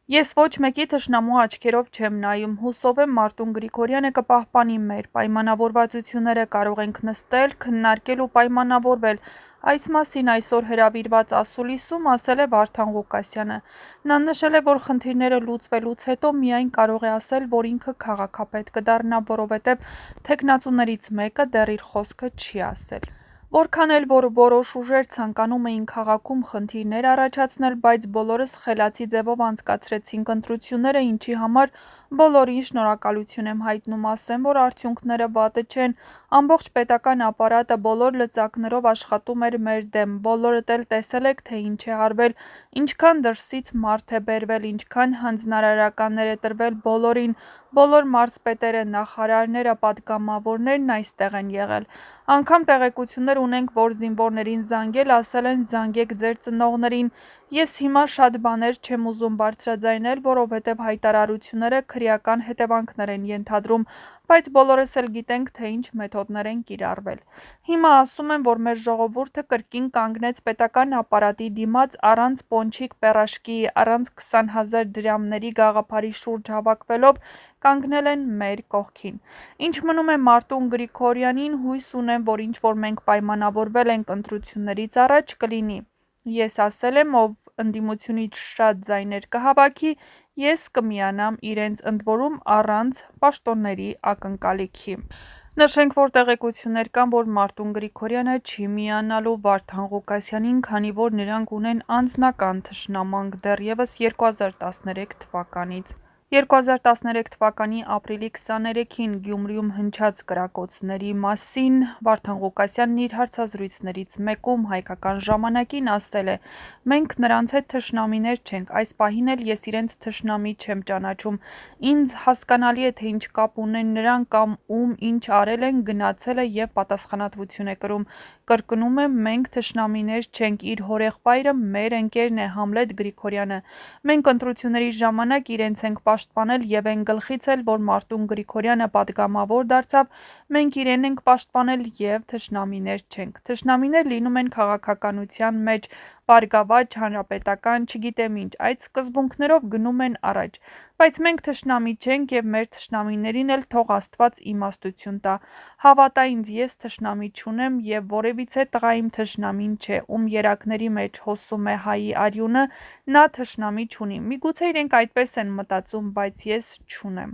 Ես ոչ մեկի թշնամու աչքերով չեմ նայում, հուսով եմ Մարտուն Գրիգորյանը կպահպանի մեր պայմանավորվածությունները, կարող ենք նստել, քննարկել ու պայմանավորվել, այս մասին այսօր հրավիրված ասուլիսում ասել է Վարդան Ղուկասյանը: Նա նշել է, որ խնդիրները լուծվելուց հետո միայն կարող է ասել, որ ինքը քաղաքապետ կդառնա, որովհետև թեկնածուներից մեկը դեռ իր խոսքը չի ասել: Որքան էլ որ որոշ ուժեր ցանկանում էին քաղաքում խնդիրներ առաջացնել, բայց բոլորս խելացի ձևով անցկացրեցինք ընտրությունները, ինչի համար բոլորին շնորհակալություն եմ հայտնում, ասեմ, որ արդյունքները վատը չեն, ամբողջ պետական ապարատը բոլոր լծակներով աշխատում էր մեր դեմ, բոլորդ էլ տեսել եք, թե ինչ է արվել, ինչքան դրսից մարդ է բերվել, ինչքան հանձնարարականներ է տրվել բոլորին, բոլոր մարզպետերը, նախարարները, պատգամավորներն այստեղ են եղել: Անգամ տեղեկություններ ունենք, որ զինվորներին զանգել, ասել են զանգեք ձեր ծնողներին: Ես հիմա շատ բաներ չեմ ուզում բարձրաձայնել, որովհետև հայտարարությունները քրեական հետևանքներ են ենթադրում, բայց բոլորս էլ գիտենք, թե ինչ մեթոդներ են կիրառվել: Հիմա ասում եմ, որ մեր ժողովուրդը կրկին կանգնեց պետական ապարատի դիմաց առանց պոնչիկ պեռաշկիի, առանց 20,000 դրամների գաղափարի շուրջ հավաքվելով կանգնել են մեր կողքին: Ինչ մնում է Մարտուն Գրիգորյանին, հույս ունեմ, որ ինչ-որ մենք պայմանավորվել ենք ընտրություններից առաջ, կլինի: Ես ասել եմ, ով ընդդիմությունից շատ ձայներ կհավաքի, ես կմիանամ իրենց ընդ որում առանց պաշտոնների ակնկալիքի: Նշենք, որ տեղեկություններ կան, որ Մարտուն Գրիգորյանը չի միանալու Վարդան Ղուկասյանին, քանի որ նրանք ունեն անձնական թշնամանք դեռևս 2013 թվականից: 2013 թվականի ապրիլի 23-ին Գյումրիում հնչած կրակոցների մասին Վարդան Ղուկասյանն իր հարցազրույցներից մեկում «Հայկական ժամանակ»-ին ասել է. «Մենք նրանց հետ թշնամիներ չենք, այս պահին էլ ես իրենց թշնամի չեմ ճանաչում, ինձ հասկանալի է, թե ինչ կապ ունեն նրանք կամ ում ինչ արել են, գնացել է և պատասխանատվություն է կրում: Կրկնում եմ, մենք թշնամիներ չենք, իր հորեղբայրը մեր ընկերն է Համլետ Գրիգորյանը: Մենք ընտրությունների ժամանակ իրենց ենք պաշտպանել և էն գլխից էլ, որ Մարտուն Գրիգորյանը պատգամավոր դարձավ, մենք իրեն ենք պաշտպանել և թշնամիներ չենք: Թշնամիներ լինում են քաղաքականության մեջ, բարգավաճ, հանրապետական, չգիտեմ ինչ, այդ սկզբունքներով գնում են առաջ: Բայց մենք թշնամի չենք և մեր թշնամիներին էլ թող Աստված իմաստություն տա: Հավատա ինձ, ես թշնամի չունեմ և որևիցե տղա իմ թշնամին չէ, ում երակների մեջ հոսում է հայի արյունը, նա թշնամի չունի: Միգուցե իրենք այդպես են մտածում, բայց ես չունեմ»: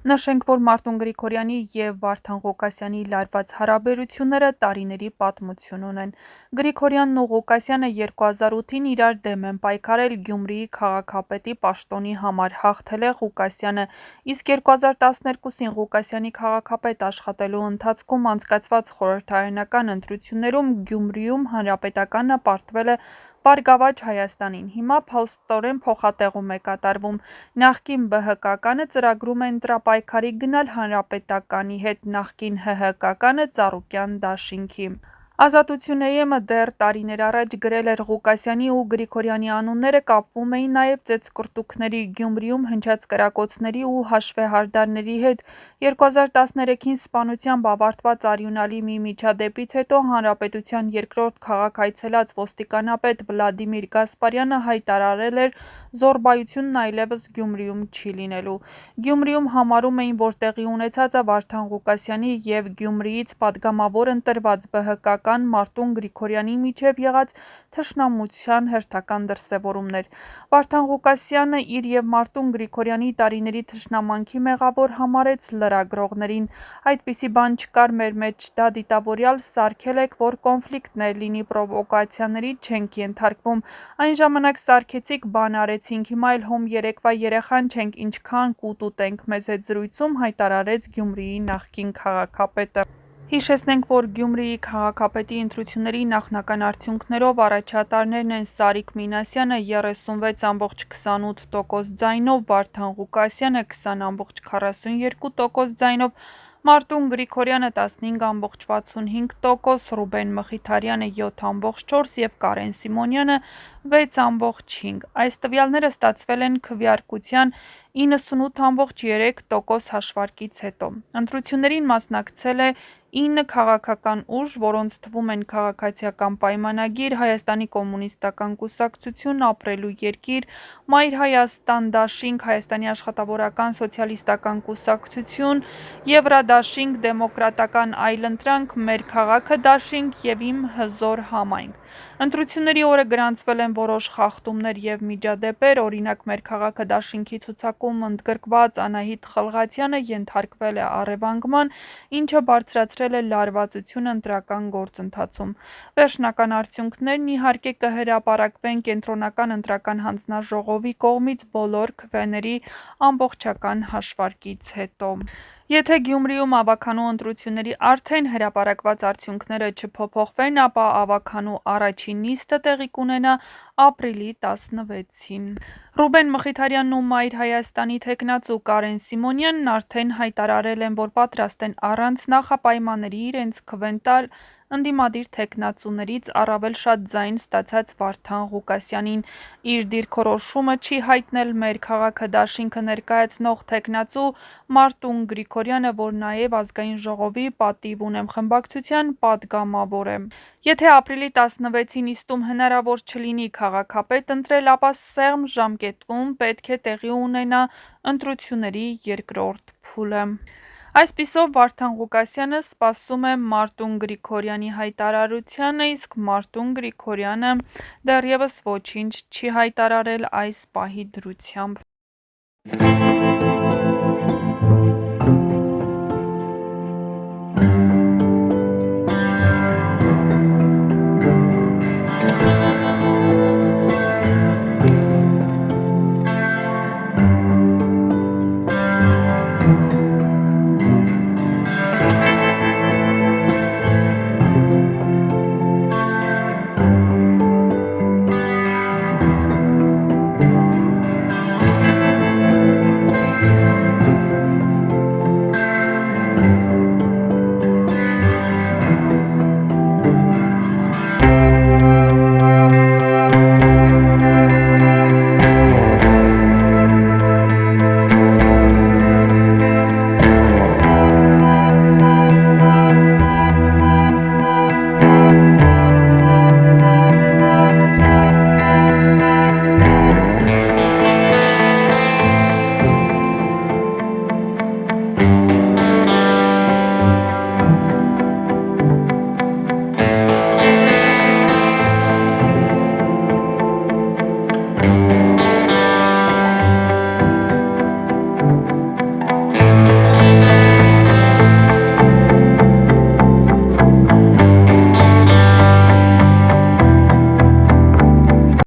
Նշենք, որ Մարտուն Գրիգորյանի և Վարդան Ղուկասյանի լարված հարաբերությունները տարիների պատմություն ունեն: Գրիգորյանն ու Ղուկասյանը 2008-ին իրար դեմ են պայքարել Գյումրիի քաղաքապետի պաշտոնի համար, հաղթել է Ղուկասյանը, իսկ 2012-ին Ղուկասյանի քաղաքապետ աշխատելու ընթացքում անցկացված խորհրդարանական ընտրություններում Գյումրիում Հանրապետականը պարտվել է Բարգավաճ Հայաստանին: Հիմա փաստորեն փոխատեղում է կատարվում: Նախկին ԲՀԿ-կանը ծրագրում է ընտրապայքարի գնալ Հանրապետականի հետ, նախկին ՀՀԿ-կանը Ծառուկյան դաշինքի: Ազատություն.am-ը դեռ տարիներ առաջ գրել էր. «Ղուկասյանի ու Գրիգորյանի անունները կապվում էին նաև ծեծկռտուքների, Գյումրիում հնչած կրակոցների ու հաշվեհարդարների հետ: 2013-ին սպանությամբ ավարտված արյունալի մի միջադեպից հետո հանրապետության երկրորդ քաղաք այցելած ոստիկանապետ Վլադիմիր Գասպարյանը հայտարարել էր զոռբայությունն այլևս Գյումրիում չի լինելու: Գյումրիում համարում էին, որ տեղի ունեցածը Վարդան Ղուկասյանի և Գյումրիից պատգամավոր ընտրված ԲՀԿ-կան Մարտուն Գրիգորյանի միջև եղած թշնամության հերթական դրսևորումն էր: Վարդան Ղուկասյանը իր և Մարտուն Գրիգորյանի տարիների թշնամանքի մեղավոր համարեց լրագրողներին: «Այդպիսի բան չկար մեր մեջ, դա դիտավորյալ սարքել եք, որ կոնֆլիկտներ լինի, պրովոկացիաների չենք ենթարկվում: Այն ժամանակ սարքեցիք, բան արեցինք, հիմա էլ հոմ երեկվա երեխան չենք, ինչքան կուտ ուտենք», մեզ հետ զրույցում հայտարարեց Գյումրիի նախկին քաղաքապետը: Հիշեցնենք, որ Գյումրիի քաղաքապետի ընտրությունների նախնական արդյունքներով առաջատարներն են Սարիկ Մինասյանը 36,28% ձայնով, Վարդան Ղուկասյանը 20,42% ձայնով, Մարտուն Գրիգորյանը 15,65%, Ռուբեն Մխիթարյանը 7,4% և Կարեն Սիմոնյանը 6,5%: Այս տվյալները ստացվել են քվեարկության 98,3% հաշվարկից հետո: Ընտրություններին մասնակցել է 9 քաղաքական ուժ, որոնց թվում են Քաղաքացիական պայմանագիր, Հայաստանի կոմունիստական կուսակցություն, Ապրելու երկիր, Մայր Հայաստան դաշինք, Հայաստանի աշխատավորական սոցիալիստական կուսակցություն, Եվրադաշինք, Դեմոկրատական այլընտրանք, Մեր քաղաքը դաշինք և Իմ հզոր համայնք։ Ընտրությունների օրը գրանցվել են որոշ խախտումներ և միջադեպեր, օրինակ Մեր քաղաքը դաշինքի ցուցակում ընդգրկված Անահիտ Խլղաթյանը ենթարկվել է առևանգման, ինչը բարձրացրել է լարվածություն ընտրական գործընթացում։ Վերջնական արդյունքներն իհարկե կհրապարակվեն Կենտրոնական ընտրական հանձնաժողովի կողմից բոլոր քվեների ամբողջական հաշվարկից հետո։ Եթե Գյումրիում ավագանու ընտրությունների արդեն հրապարակված արդյունքները չփոփոխվեն, ապա ավագանու առաջին նիստը տեղի կունենա ապրիլի 16-ին։ Ռուբեն Մխիթարյանն ու Մայր Հայաստանի թեկնածու Կարեն Սիմոնյանն արդեն հայտարարել են, որ պատրաստ են առանց նախապայմանների իրենց քվեն տալ ընդդիմադիր թեկնածուներից առավել շատ ձայն ստացած Վարդան Ղուկասյանին։ Իր դիրքորոշումը չի հայտնել Մեր քաղաքը դաշինքը ներկայացնող թեկնածու Մարտուն Գրիգորյանը, որ նաև Ազգային ժողովի «Պատիվ ունեմ» խմբակցության պատգամավոր է։ Եթե ապրիլի 16-ի նիստում հնարավոր չլինի քաղաքապետ ընտրել, ապա սեղմ ժամկետում պետք է տեղի ունենա ընտրությունների երկրորդ փուլը։ Այսպիսով Վարդան Ղուկասյանը սպասում է Մարտուն Գրիգորյանի հայտարարությանը, իսկ Մարտուն Գրիգորյանը դեռևս ոչինչ չի հայտարարել այս պահի դրությամբ։